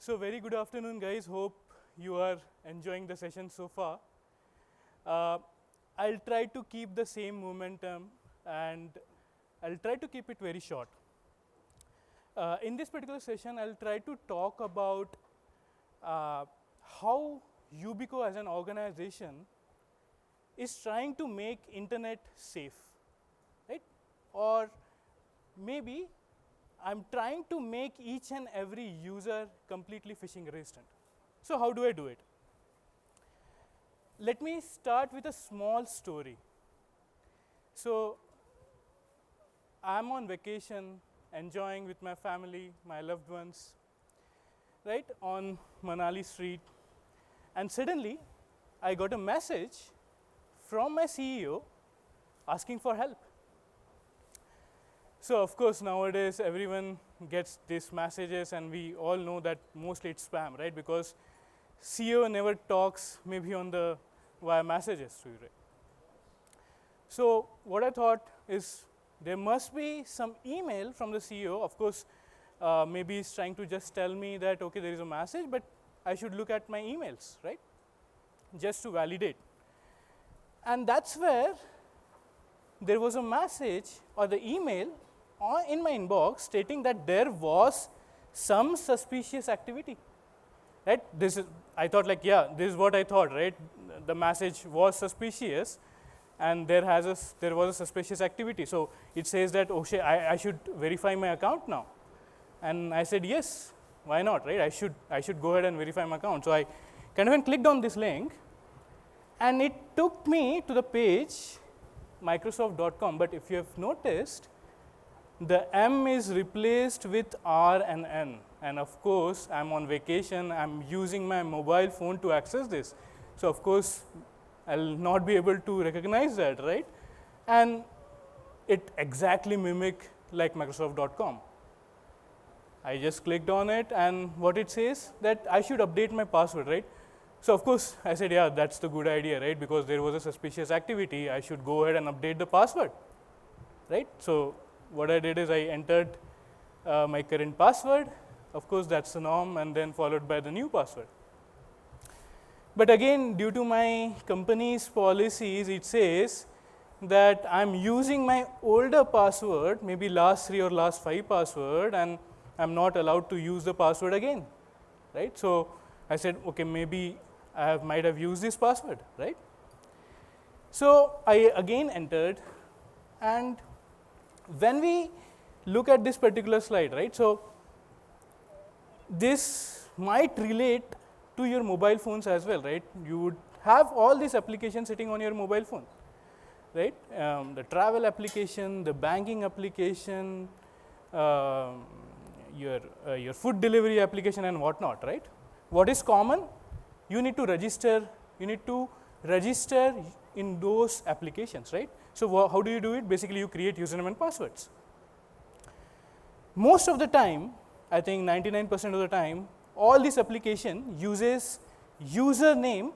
So very good afternoon, guys. Hope you are enjoying the session so far. I'll try to keep the same momentum and I'll try to keep it very short. In this particular session, I'll try to talk about how Yubico as an organization is trying to make internet safe, right? Or maybe I'm trying to make each and every user completely phishing resistant. So how do I do it? Let me start with a small story. So I'm on vacation, enjoying with my family, my loved ones, right, on Manali street. And suddenly, I got a message from my CEO asking for help. So of course, nowadays, everyone gets these messages, and we all know that mostly it's spam, right? Because CEO never talks maybe on the via messages to you, right? So what I thought is there must be some email from the CEO. Of course, maybe he's trying to just tell me that, okay, there is a message, but I should look at my emails, right? Just to validate. And that's where there was a message or the email in my inbox stating that there was some suspicious activity, right? I thought like, yeah, this is what I thought, right? The message was suspicious, and there was a suspicious activity. So it says that, oh, I should verify my account now. And I said, yes, why not, right? I should go ahead and verify my account. So I kind of clicked on this link, and it took me to the page Microsoft.com. But if you have noticed, the M is replaced with R and N. And of course, I'm on vacation. I'm using my mobile phone to access this. So of course, I'll not be able to recognize that, right? And it exactly mimic like Microsoft.com. I just clicked on it, and what it says that I should update my password, right? So of course, I said, yeah, that's the good idea, right? Because there was a suspicious activity, I should go ahead and update the password, right? So what I did is I entered my current password. Of course, that's the norm, and then followed by the new password. But again, due to my company's policies, it says that I'm using my older password, maybe last 3 or last 5 password, and I'm not allowed to use the password again, right? So I said, okay, maybe I might have used this password, right? So I again entered, and when we look at this particular slide, right, so this might relate to your mobile phones as well, right? You would have all these applications sitting on your mobile phone, right? The travel application, the banking application, your food delivery application, and whatnot, right? What is common? You need to register. You need to register in those applications, right? So how do you do it? Basically, you create username and passwords. Most of the time, I think 99% of the time, all this application uses username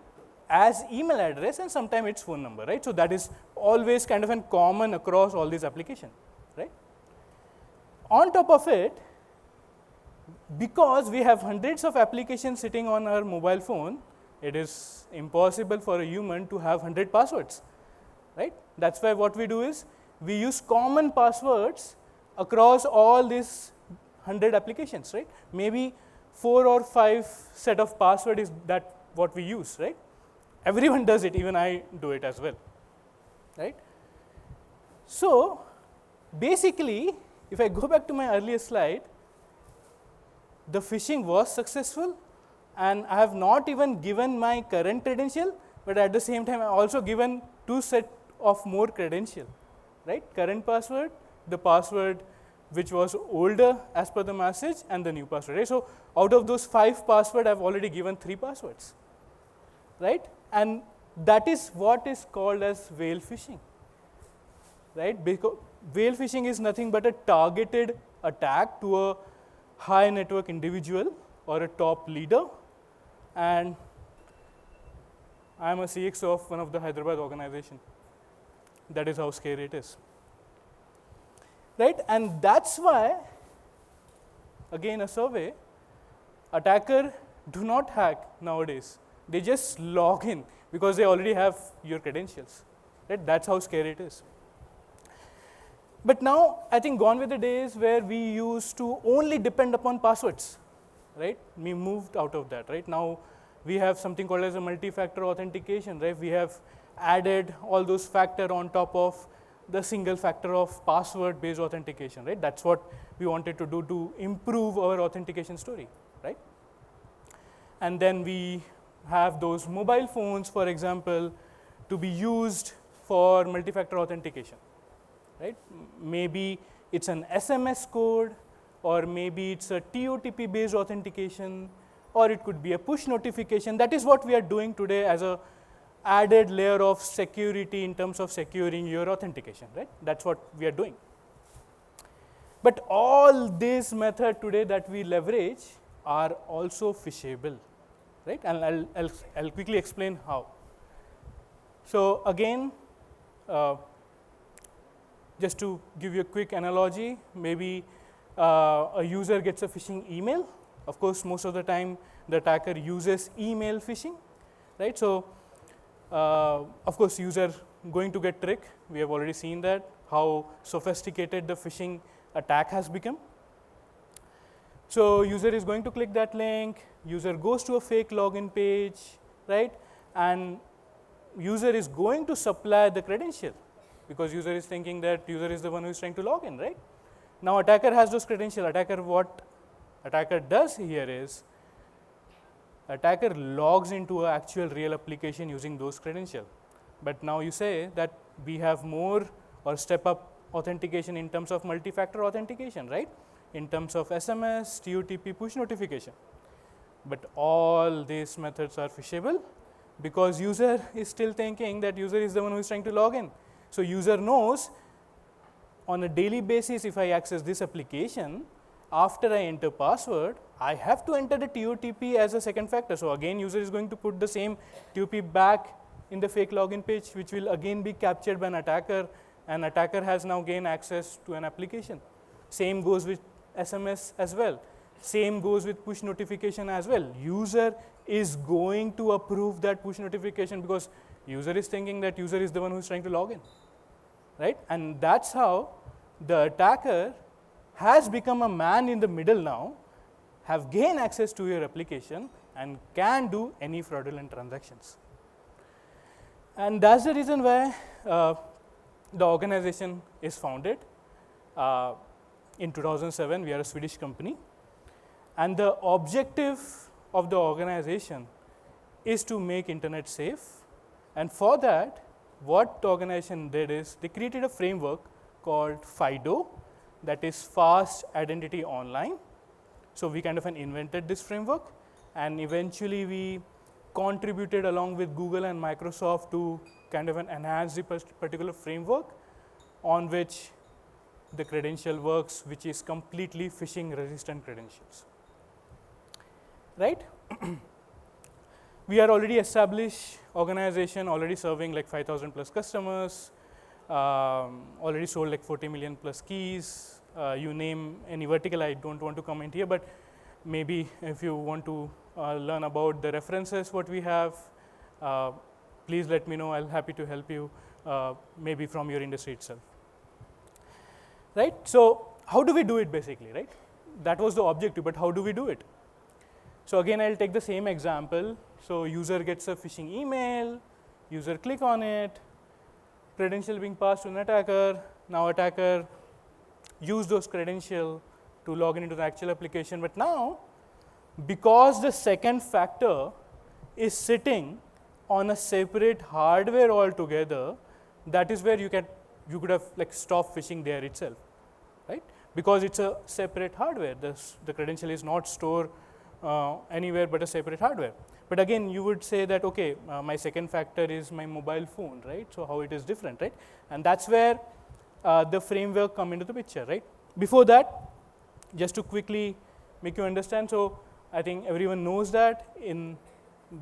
as email address, and sometimes it's phone number, right? So that is always kind of common across all these applications, right? On top of it, because we have hundreds of applications sitting on our mobile phone, it is impossible for a human to have 100 passwords, right? That's why what we do is we use common passwords across all these 100 applications, right? Maybe 4 or 5 set of password is that what we use, right? Everyone does it, even I do it as well, right? So basically, if I go back to my earlier slide, the phishing was successful, and I have not even given my current credential, but at the same time I also given 2 set of more credential, right? Current password, the password which was older as per the message, and the new password, right? So out of those 5 passwords, I've already given 3 passwords, right? And that is what is called as whale phishing, right? Because whale phishing is nothing but a targeted attack to a high network individual or a top leader, and I'm a CXO of one of the Hyderabad organization. That is how scary it is, right? And that's why, again, a survey Attacker do not hack nowadays. They just log in because they already have your credentials. Right? That's how scary it is. But now, I think gone were the days where we used to only depend upon passwords, right? We moved out of that, right? Now, we have something called as a multi-factor authentication, right? We have added all those factor on top of the single factor of password-based authentication, right? That's what we wanted to do to improve our authentication story, right? And then we have those mobile phones, for example, to be used for multi-factor authentication. Right? Maybe it's an SMS code, or maybe it's a TOTP based authentication, or it could be a push notification. That is what we are doing today as a added layer of security in terms of securing your authentication, right? That's what we are doing. But all these methods today that we leverage are also phishable, right? And I'll quickly explain how. So again, just to give you a quick analogy, maybe a user gets a phishing email. Of course, most of the time the attacker uses email phishing, right? So, of course, user going to get tricked. We have already seen that, how sophisticated the phishing attack has become. So, user is going to click that link, user goes to a fake login page, right? And user is going to supply the credential, because user is thinking that user is the one who is trying to log in, right? Now, attacker has those credentials. What attacker does here is, attacker logs into an actual real application using those credentials. But now you say that we have more or step up authentication in terms of multi-factor authentication, right? In terms of SMS, TOTP, push notification. But all these methods are phishable because user is still thinking that user is the one who is trying to log in. So, user knows on a daily basis, if I access this application, after I enter password, I have to enter the TOTP as a second factor. So, again user is going to put the same TOTP back in the fake login page, which will again be captured by an attacker, and attacker has now gained access to an application. Same goes with SMS as well. Same goes with push notification as well. User is going to approve that push notification because user is thinking that user is the one who is trying to log in, right? And that's how the attacker has become a man in the middle now, have gained access to your application and can do any fraudulent transactions. And that's the reason why the organization is founded. In 2007, we are a Swedish company. And the objective of the organization is to make internet safe. And for that, what the organization did is they created a framework called FIDO, that is Fast Identity Online. So, we kind of invented this framework, and eventually we contributed along with Google and Microsoft to kind of enhance the particular framework on which the credential works, which is completely phishing resistant credentials, right? We are already established organization, already serving like 5,000 plus customers, already sold like 40 million plus keys. You name any vertical, I don't want to comment here, but maybe if you want to learn about the references what we have, please let me know. I'll happy to help you, maybe from your industry itself, right? So, how do we do it basically, right? That was the objective, but how do we do it? So, again I'll take the same example. So, user gets a phishing email, user click on it, credential being passed to an attacker. Now, attacker use those credentials to log into the actual application. But now, because the second factor is sitting on a separate hardware altogether, that is where you could have like stopped phishing there itself, right? Because it's a separate hardware. The credential is not stored anywhere but a separate hardware. But again, you would say that, okay, my second factor is my mobile phone, right? So, how it is different, right? And that's where the framework come into the picture, right? Before that, just to quickly make you understand, so I think everyone knows that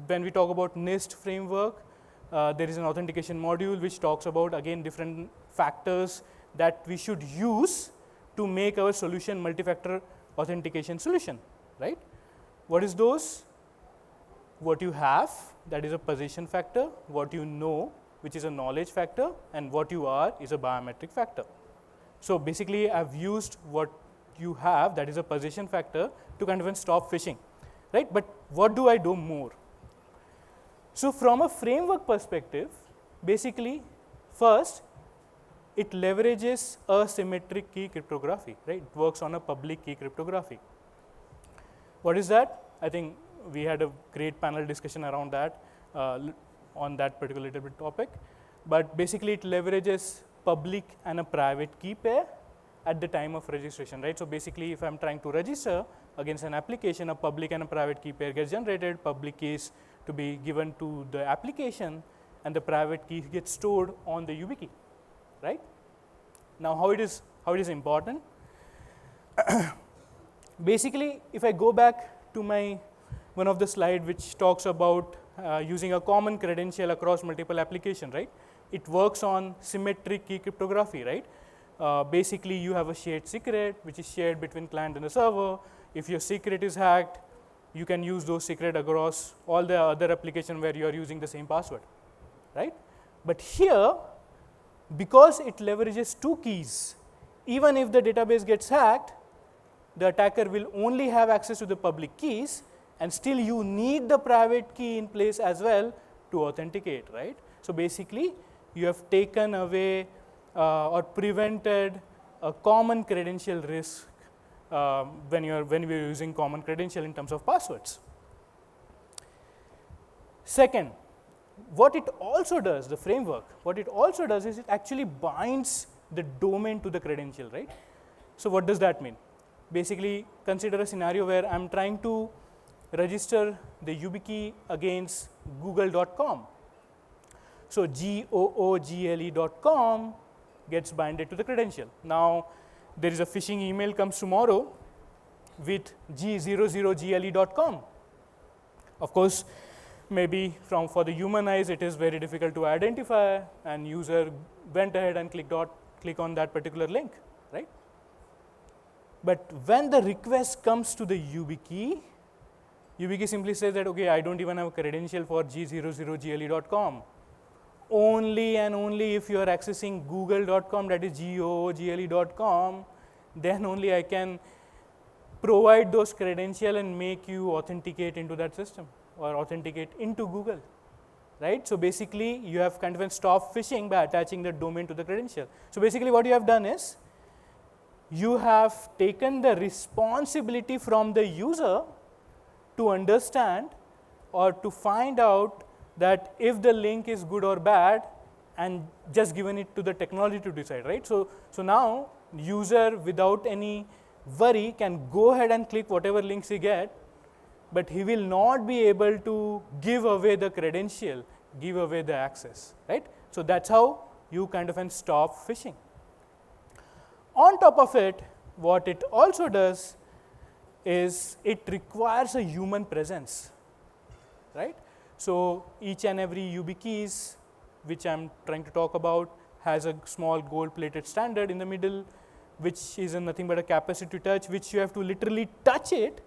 when we talk about NIST framework, there is an authentication module which talks about again different factors that we should use to make our solution multi-factor authentication solution, right? What is those? What you have, that is a position factor, what you know, which is a knowledge factor, and what you are is a biometric factor. So basically, I've used what you have, that is a position factor, to kind of stop phishing, right? But what do I do more? So from a framework perspective, basically, first, it leverages asymmetric key cryptography, right? It works on a public key cryptography. What is that? I think we had a great panel discussion around that, on that particular little bit topic. But basically, it leverages public and a private key pair at the time of registration, right? So basically, if I'm trying to register against an application, a public and a private key pair gets generated. Public keys to be given to the application, and the private key gets stored on the YubiKey, right? Now, how it is important? Basically, if I go back to my one of the slide which talks about using a common credential across multiple applications, right? It works on symmetric key cryptography, right? Basically, you have a shared secret which is shared between client and the server. If your secret is hacked, you can use those secret across all the other applications where you are using the same password, right? But here, because it leverages two keys, even if the database gets hacked, the attacker will only have access to the public keys, and still you need the private key in place as well to authenticate, right? So basically, you have taken away or prevented a common credential risk when we're using common credential in terms of passwords. Second, what it also does, the framework, what it also does is it actually binds the domain to the credential, right? So what does that mean? Basically, consider a scenario where I'm trying to register the YubiKey against google.com. So google.com gets binded to the credential. Now, there is a phishing email comes tomorrow with g00gle.com. Of course, maybe for the human eyes, it is very difficult to identify, and user went ahead and click on that particular link, right? But when the request comes to the YubiKey, YubiKey simply says that, okay, I don't even have a credential for g00gle.com. Only and only if you are accessing google.com, that is google.com, then only I can provide those credentials and make you authenticate into that system or authenticate into Google, right? So basically, you have kind of stopped phishing by attaching the domain to the credential. So basically, what you have done is, you have taken the responsibility from the user to understand or to find out that if the link is good or bad, and just given it to the technology to decide, right? So now user without any worry can go ahead and click whatever links he get, but he will not be able to give away the credential, give away the access, right? So that's how you kind of stop phishing. On top of it, what it also does is it requires a human presence, right? So each and every YubiKeys, which I'm trying to talk about, has a small gold-plated standard in the middle, which is nothing but a capacitive touch, which you have to literally touch it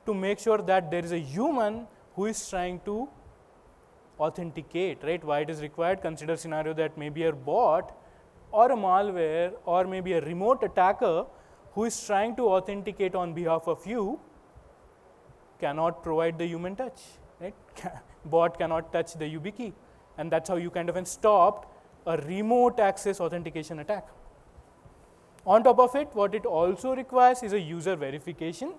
to make sure that there is a human who is trying to authenticate, right? Why it is required? Consider a scenario that maybe a bot or a malware or maybe a remote attacker who is trying to authenticate on behalf of you cannot provide the human touch, right? Bot cannot touch the YubiKey, and that's how you kind of stopped a remote access authentication attack. On top of it, what it also requires is a user verification,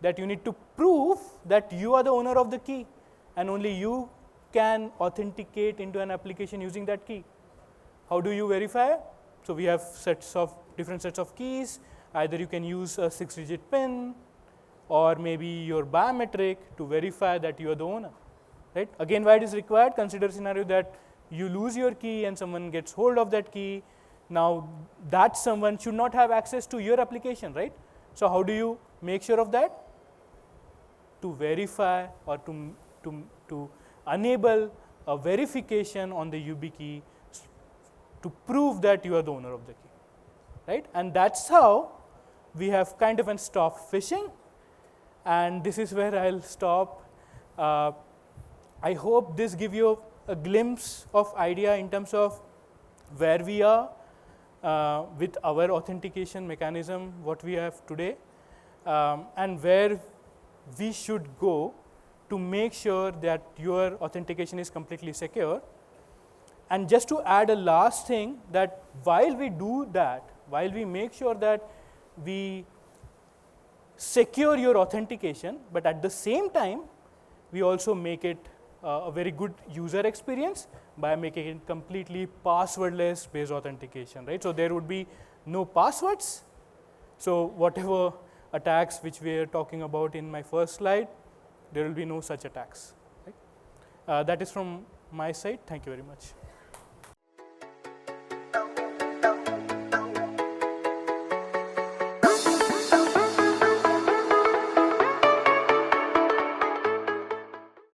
that you need to prove that you are the owner of the key and only you can authenticate into an application using that key. How do you verify? So we have different sets of keys. Either you can use a 6-digit PIN or maybe your biometric to verify that you are the owner, right? Again, why it is required? Consider a scenario that you lose your key and someone gets hold of that key. Now, that someone should not have access to your application, right? So how do you make sure of that? To verify or to enable a verification on the YubiKey to prove that you are the owner of the key, right? And that's how we have kind of stopped phishing. And this is where I'll stop. I hope this gives you a glimpse of idea in terms of where we are with our authentication mechanism, what we have today, and where we should go to make sure that your authentication is completely secure. And just to add a last thing, that while we do that, while we make sure that we secure your authentication, but at the same time, we also make it a very good user experience by making it completely passwordless based authentication, right? So there would be no passwords. So whatever attacks which we are talking about in my first slide, there will be no such attacks, right? That is from my side. Thank you very much.